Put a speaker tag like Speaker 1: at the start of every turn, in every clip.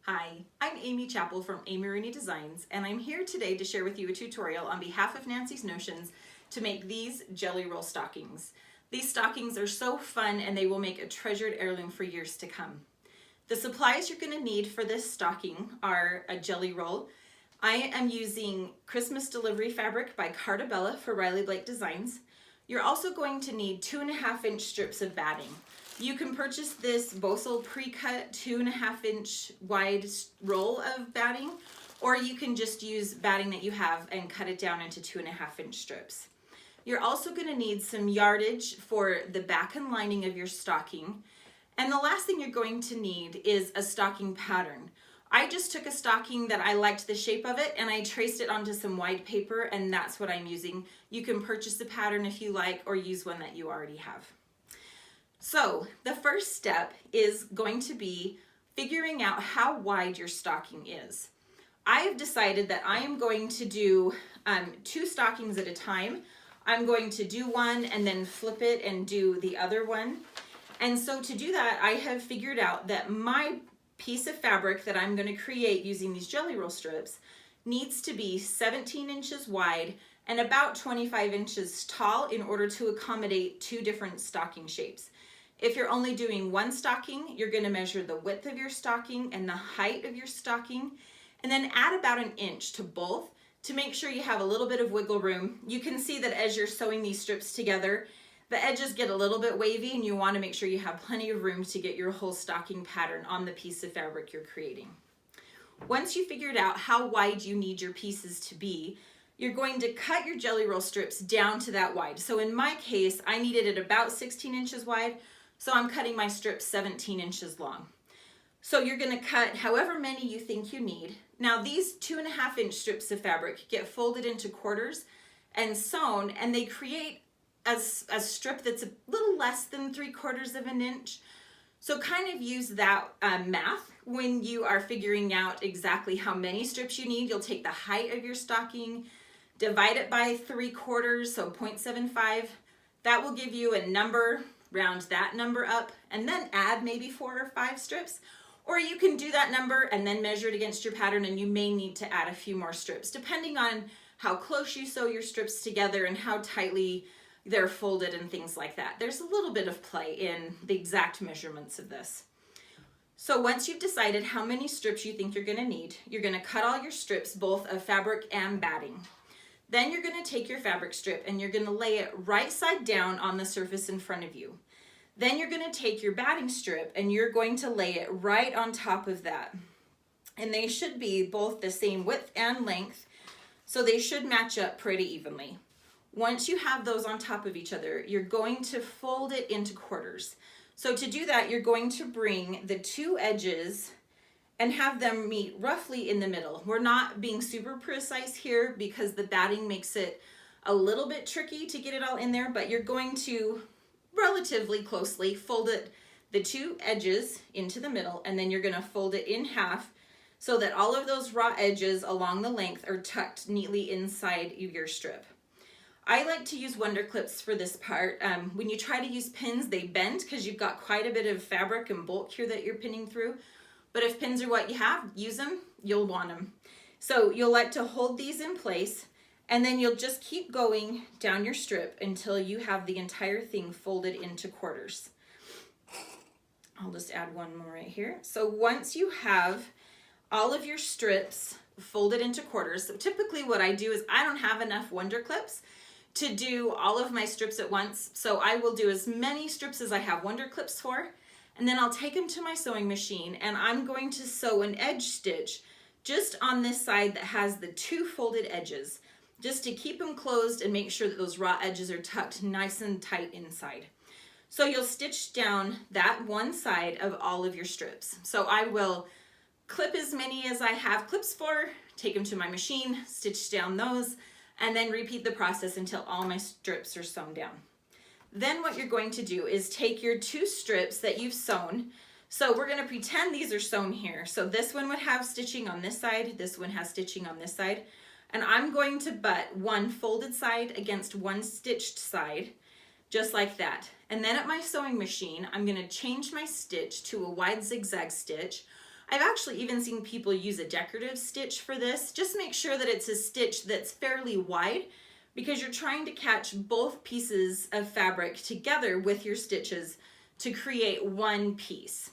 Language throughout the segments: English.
Speaker 1: Hi, I'm Amy Chappell from Amy Rooney Designs, and I'm here today to share with you a tutorial on behalf of Nancy's Notions to make these jelly roll stockings. These stockings are so fun and they will make a treasured heirloom for years to come. The supplies you're going to need for this stocking are a jelly roll. I am using Christmas Delivery Fabric by Cartabella for Riley Blake Designs. You're also going to need 2.5-inch strips of batting. You can purchase this Bosal pre-cut 2.5-inch wide roll of batting, or you can just use batting that you have and cut it down into 2.5-inch strips. You're also going to need some yardage for the back and lining of your stocking. And the last thing you're going to need is a stocking pattern. I just took a stocking that I liked the shape of it and I traced it onto some white paper, and that's what I'm using. You can purchase a pattern if you like, or use one that you already have. So the first step is going to be figuring out how wide your stocking is. I have decided that I am going to do 2 stockings at a time. I'm going to do one and then flip it and do the other one. And so to do that, I have figured out that my piece of fabric that I'm going to create using these jelly roll strips needs to be 17 inches wide and about 25 inches tall in order to accommodate 2 different stocking shapes. If you're only doing one stocking, you're going to measure the width of your stocking and the height of your stocking, and then add about 1 inch to both to make sure you have a little bit of wiggle room. You can see that as you're sewing these strips together, the edges get a little bit wavy, and you want to make sure you have plenty of room to get your whole stocking pattern on the piece of fabric you're creating. Once you figured out how wide you need your pieces to be, you're going to cut your jelly roll strips down to that wide. So in my case, I needed it about 16 inches wide, so I'm cutting my strips 17 inches long. So you're going to cut however many you think you need. Now these 2.5-inch strips of fabric get folded into quarters and sewn, and they create a strip that's a little less than 3/4 of an inch. So kind of use that math when you are figuring out exactly how many strips you need. You'll take the height of your stocking, divide it by 3/4, so 0.75. That will give you a number, round that number up, and then add maybe 4 or 5 strips. Or you can do that number and then measure it against your pattern, and you may need to add a few more strips, depending on how close you sew your strips together and how tightly they're folded and things like that. There's a little bit of play in the exact measurements of this. So once you've decided how many strips you think you're going to need, you're going to cut all your strips, both of fabric and batting. Then you're going to take your fabric strip and you're going to lay it right side down on the surface in front of you. Then you're going to take your batting strip and you're going to lay it right on top of that. And they should be both the same width and length, so they should match up pretty evenly. Once you have those on top of each other, you're going to fold it into quarters. So to do that, you're going to bring the 2 edges and have them meet roughly in the middle. We're not being super precise here because the batting makes it a little bit tricky to get it all in there, but you're going to relatively closely fold it, the 2 edges into the middle, and then you're going to fold it in half so that all of those raw edges along the length are tucked neatly inside your strip. I like to use Wonder Clips for this part. When you try to use pins, they bend because you've got quite a bit of fabric and bulk here that you're pinning through. But if pins are what you have, use them, you'll want them. So you'll like to hold these in place, and then you'll just keep going down your strip until you have the entire thing folded into quarters. I'll just add one more right here. So once you have all of your strips folded into quarters, so typically what I do is I don't have enough Wonder Clips to do all of my strips at once, so I will do as many strips as I have Wonder Clips for, and then I'll take them to my sewing machine and I'm going to sew an edge stitch just on this side that has the 2 folded edges, just to keep them closed and make sure that those raw edges are tucked nice and tight inside. So you'll stitch down that one side of all of your strips. So I will clip as many as I have clips for, take them to my machine, stitch down those, and then repeat the process until all my strips are sewn down. Then what you're going to do is take your 2 strips that you've sewn. So we're going to pretend these are sewn here. So this one would have stitching on this side, this one has stitching on this side, and I'm going to butt one folded side against one stitched side, just like that. And then at my sewing machine, I'm going to change my stitch to a wide zigzag stitch. I've actually even seen people use a decorative stitch for this. Just make sure that it's a stitch that's fairly wide, because you're trying to catch both pieces of fabric together with your stitches to create one piece.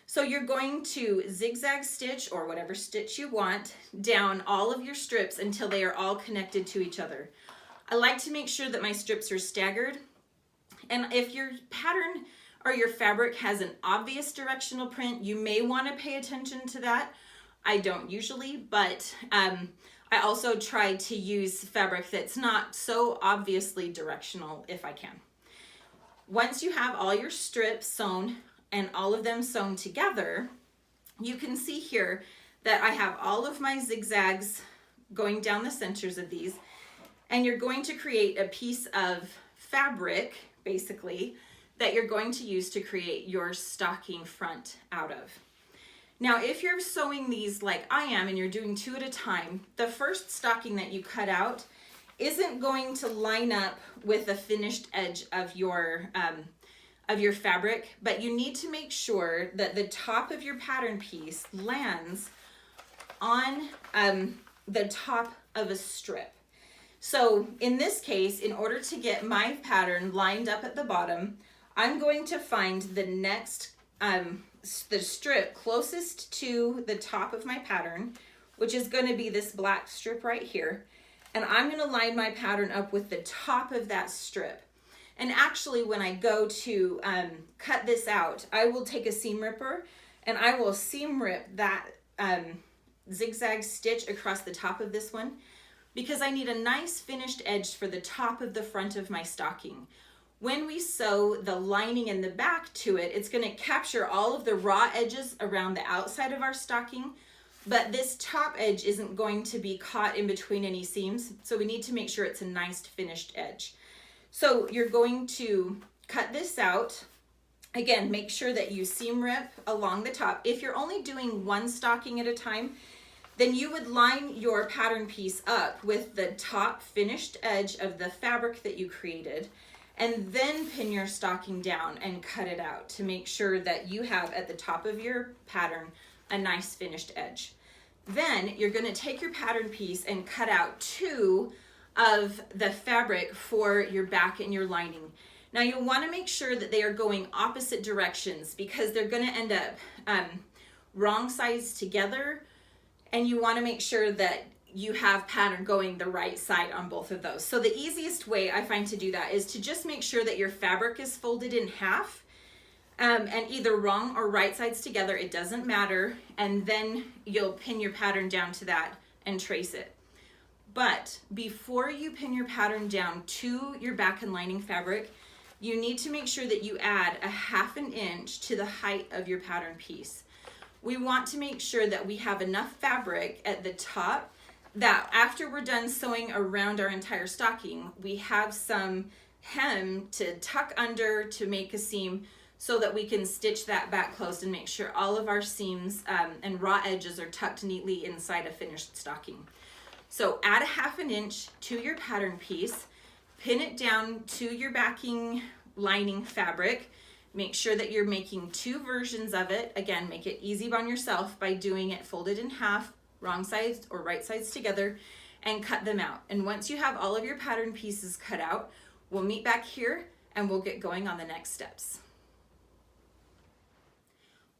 Speaker 1: So you're going to zigzag stitch, or whatever stitch you want, down all of your strips until they are all connected to each other. I like to make sure that my strips are staggered. And if your pattern or your fabric has an obvious directional print, you may want to pay attention to that. I don't usually, but I also try to use fabric that's not so obviously directional if I can. Once you have all your strips sewn and all of them sewn together, you can see here that I have all of my zigzags going down the centers of these, and you're going to create a piece of fabric, basically, that you're going to use to create your stocking front out of. Now, if you're sewing these like I am and you're doing 2 at a time, the first stocking that you cut out isn't going to line up with the finished edge of your fabric, but you need to make sure that the top of your pattern piece lands on the top of a strip. So in this case, in order to get my pattern lined up at the bottom, I'm going to find the next, the strip closest to the top of my pattern, which is going to be this black strip right here. And I'm going to line my pattern up with the top of that strip. And actually, when I go to cut this out, I will take a seam ripper and I will seam rip that zigzag stitch across the top of this one, because I need a nice finished edge for the top of the front of my stocking. When we sew the lining in the back to it, it's going to capture all of the raw edges around the outside of our stocking, but this top edge isn't going to be caught in between any seams, so we need to make sure it's a nice finished edge. So you're going to cut this out. Again, make sure that you seam rip along the top. If you're only doing one stocking at a time, then you would line your pattern piece up with the top finished edge of the fabric that you created, and then pin your stocking down and cut it out to make sure that you have at the top of your pattern a nice finished edge. Then you're going to take your pattern piece and cut out 2 of the fabric for your back and your lining. Now you'll want to make sure that they are going opposite directions, because they're going to end up wrong sides together, and you want to make sure that you have pattern going the right side on both of those. So the easiest way I find to do that is to just make sure that your fabric is folded in half, and either wrong or right sides together, it doesn't matter, and then you'll pin your pattern down to that and trace it. But before you pin your pattern down to your back and lining fabric, you need to make sure that you add a 1/2 inch to the height of your pattern piece. We want to make sure that we have enough fabric at the top that after we're done sewing around our entire stocking, we have some hem to tuck under to make a seam, so that we can stitch that back closed and make sure all of our seams and raw edges are tucked neatly inside a finished stocking. So add a 1/2 inch to your pattern piece, pin it down to your backing lining fabric. Make sure that you're making 2 versions of it. Again, make it easy on yourself by doing it folded in half, wrong sides or right sides together, and cut them out. And once you have all of your pattern pieces cut out, we'll meet back here and we'll get going on the next steps.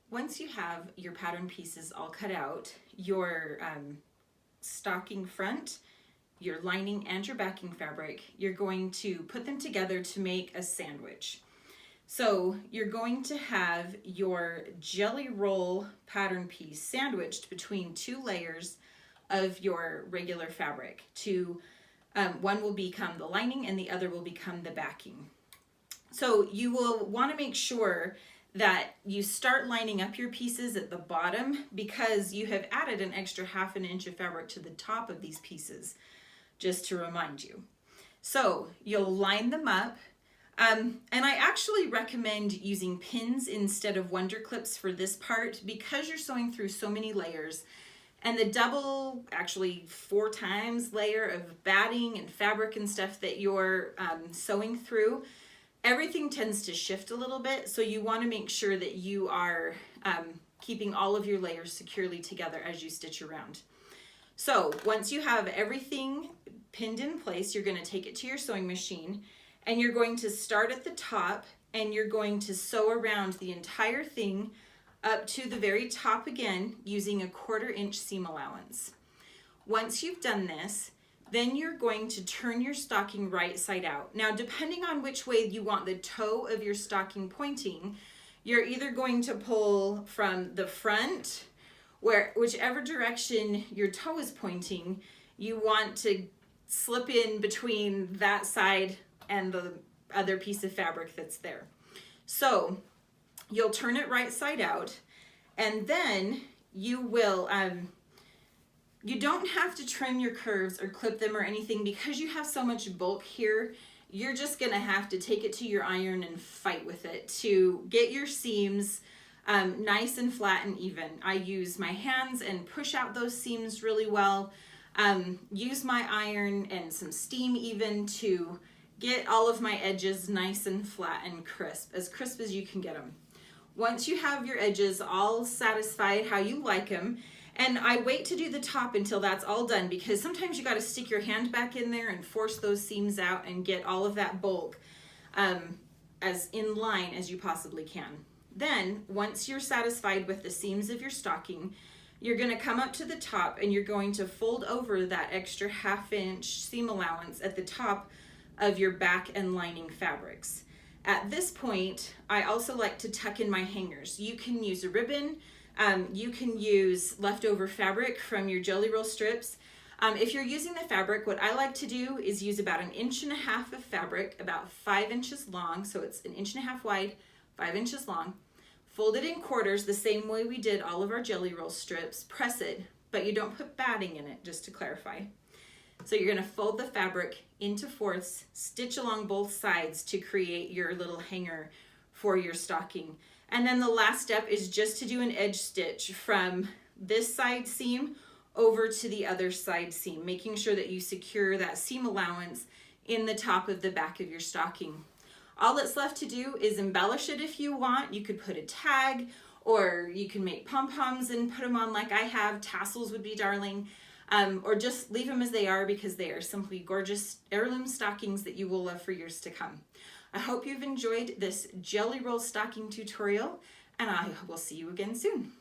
Speaker 1: Once you have your pattern pieces all cut out, your stocking front, your lining, and your backing fabric, you're going to put them together to make a sandwich. So you're going to have your jelly roll pattern piece sandwiched between 2 layers of your regular fabric. One will become the lining and the other will become the backing. So you will want to make sure that you start lining up your pieces at the bottom, because you have added an extra 1/2 inch of fabric to the top of these pieces, just to remind you. So you'll line them up. And I actually recommend using pins instead of wonder clips for this part, because you're sewing through so many layers, and the double, actually 4 times layer of batting and fabric and stuff that you're sewing through, everything tends to shift a little bit. So you want to make sure that you are keeping all of your layers securely together as you stitch around. So once you have everything pinned in place, you're going to take it to your sewing machine and you're going to start at the top and you're going to sew around the entire thing up to the very top again using a 1/4 inch seam allowance. Once you've done this, then you're going to turn your stocking right side out. Now, depending on which way you want the toe of your stocking pointing, you're either going to pull from the front, whichever direction your toe is pointing, you want to slip in between that side and the other piece of fabric that's there. So you'll turn it right side out, and then you will, you don't have to trim your curves or clip them or anything because you have so much bulk here. You're just gonna have to take it to your iron and fight with it to get your seams nice and flat and even. I use my hands and push out those seams really well. Use my iron and some steam even to get all of my edges nice and flat and crisp as you can get them. Once you have your edges all satisfied how you like them, and I wait to do the top until that's all done because sometimes you got to stick your hand back in there and force those seams out and get all of that bulk as in line as you possibly can. Then, once you're satisfied with the seams of your stocking, you're going to come up to the top and you're going to fold over that extra 1/2 inch seam allowance at the top of your back and lining fabrics. At this point, I also like to tuck in my hangers. You can use a ribbon, you can use leftover fabric from your jelly roll strips. If you're using the fabric, what I like to do is use about 1.5 inches of fabric, about 5 inches long, so it's 1.5 inches wide, 5 inches long. Fold it in quarters the same way we did all of our jelly roll strips. Press it, but you don't put batting in it, just to clarify. So you're going to fold the fabric into fourths, stitch along both sides to create your little hanger for your stocking. And then the last step is just to do an edge stitch from this side seam over to the other side seam, making sure that you secure that seam allowance in the top of the back of your stocking. All that's left to do is embellish it if you want. You could put a tag, or you can make pom-poms and put them on like I have. Tassels would be darling. Or just leave them as they are because they are simply gorgeous heirloom stockings that you will love for years to come. I hope you've enjoyed this jelly roll stocking tutorial, and I will see you again soon.